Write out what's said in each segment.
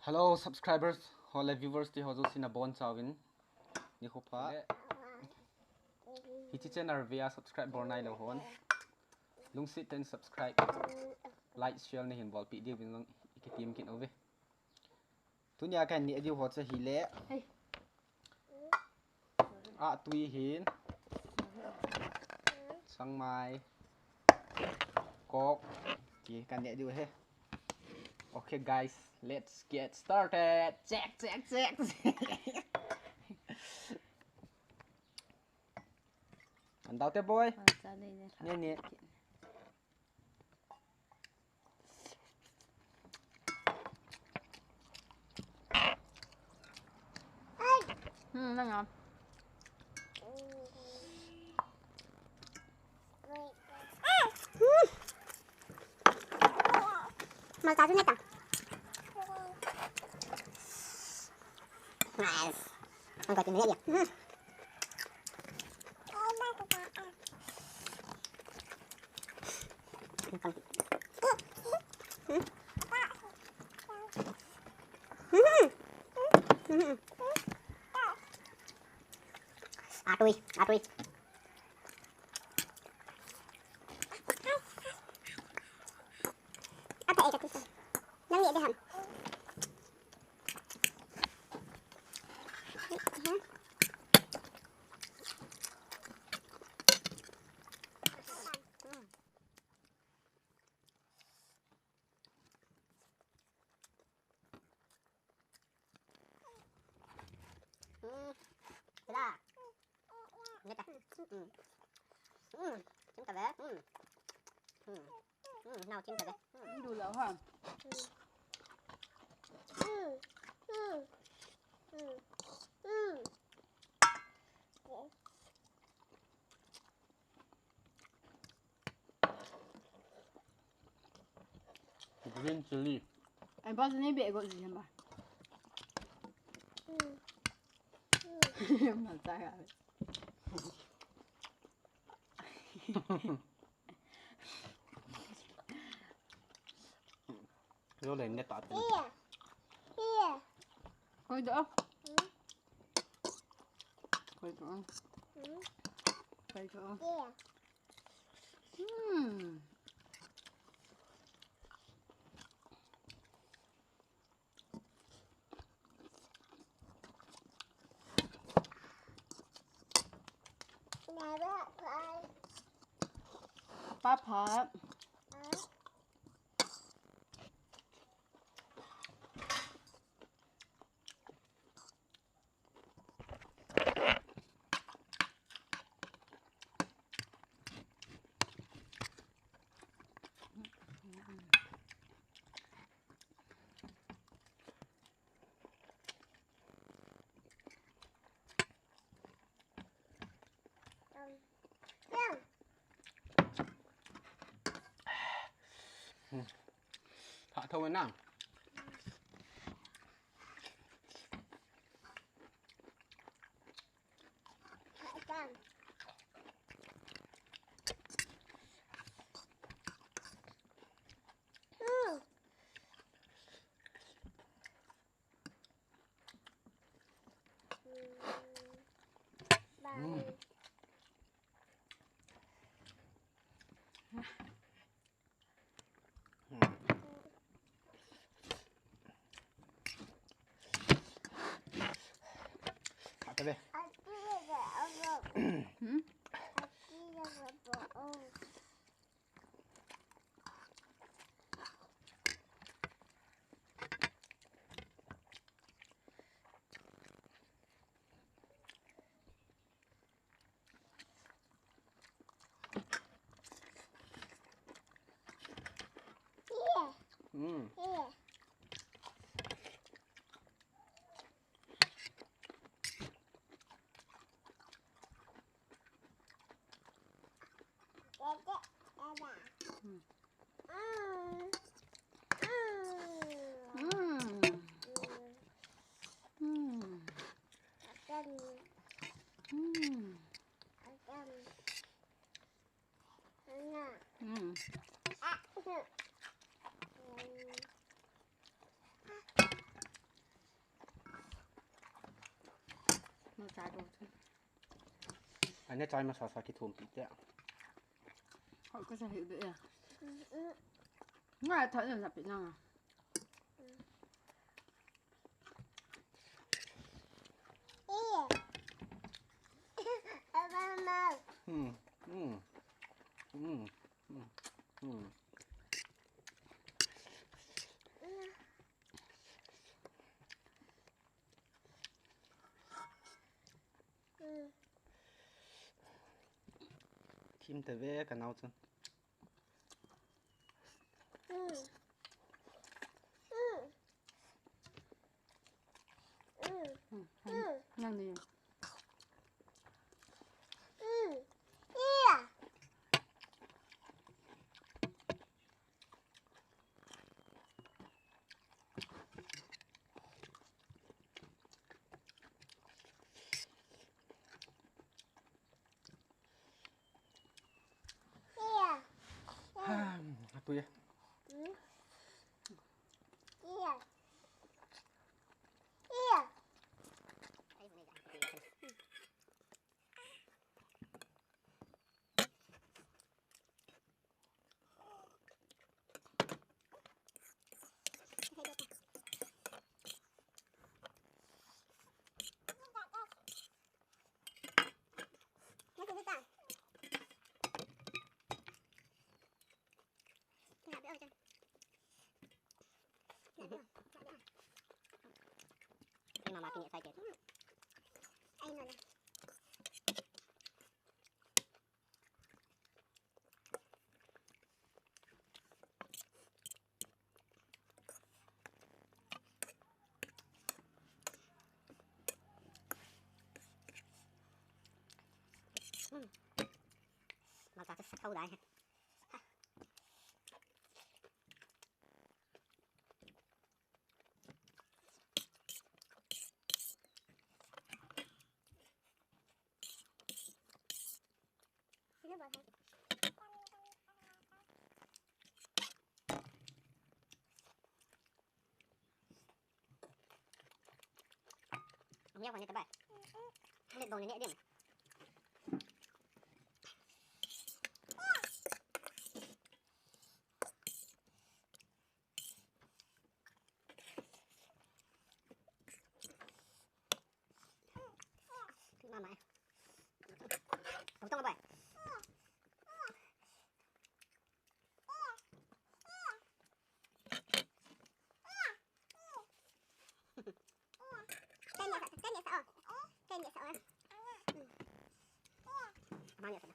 Hello subscribers, hole viewers ti hozo sina bon chawin ni khopa hi channel via subscribe bornai lo hon lungsi ten subscribe like share ni hin bol pi di bin ki team kin ove tunya kan ni adi ho cha hi le a tui hin sang mai kok ki kan ni adi he. Okay guys, let's get started. Check. Ăn tao tiếp boy. Nè. Nó ngon. Mau tahu neta? Nice. Angkat ini dia. Atui. Apa itu? Nang ni dia ham. Dah. Neta. Chúng ta về. Nào chúng ta về. Đủ lẩu hả? Green chili. Anh bao giờ này bể gọi gì hả bà? Mà sao hả? Vô lên nét tạt. Coi đỡ. Coi đỡ. Coi đỡ. Ba phở. Thả thôi nào. Thả cái về. nó trái đồ thôi. Anh ấy trai mà xóa xóa cái thùng tí tẹo. Họ có thể hiểu được à? Ngoài thấy là Việt Nam à? Hmm. Hmm. Hmm. Hmm. Hmm. Chim tới về cả nào chứ? Nhanh đi. Tôi à? Ini mama punya sakit. Ayo nona. Maka cái thâu đại ha. Ini buat ha. Ông nhắc vào như thế này. Lên bồn này nhẹ điểm. Mama. Không tông vậy. Cái nhà sợ. Cái nhà sợ. Bao nhiêu sợ?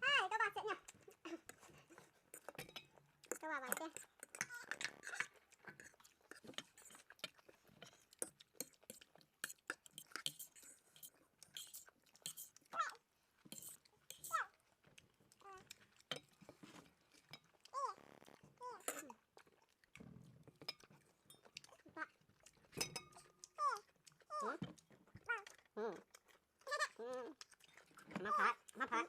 Hai, các bạn sẽ nhặt. Các bạn vào xem. Mắt phải.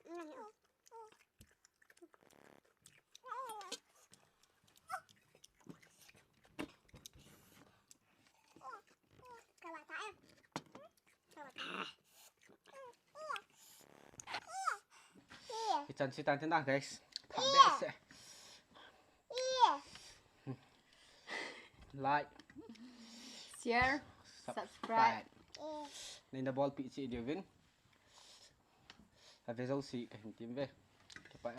Ikan si tante nah guys. Tak biasa. Like, Share, subscribe. Nên là ball bị chị điều vin. Và về dâu xị cái hình tím về. Các bạn.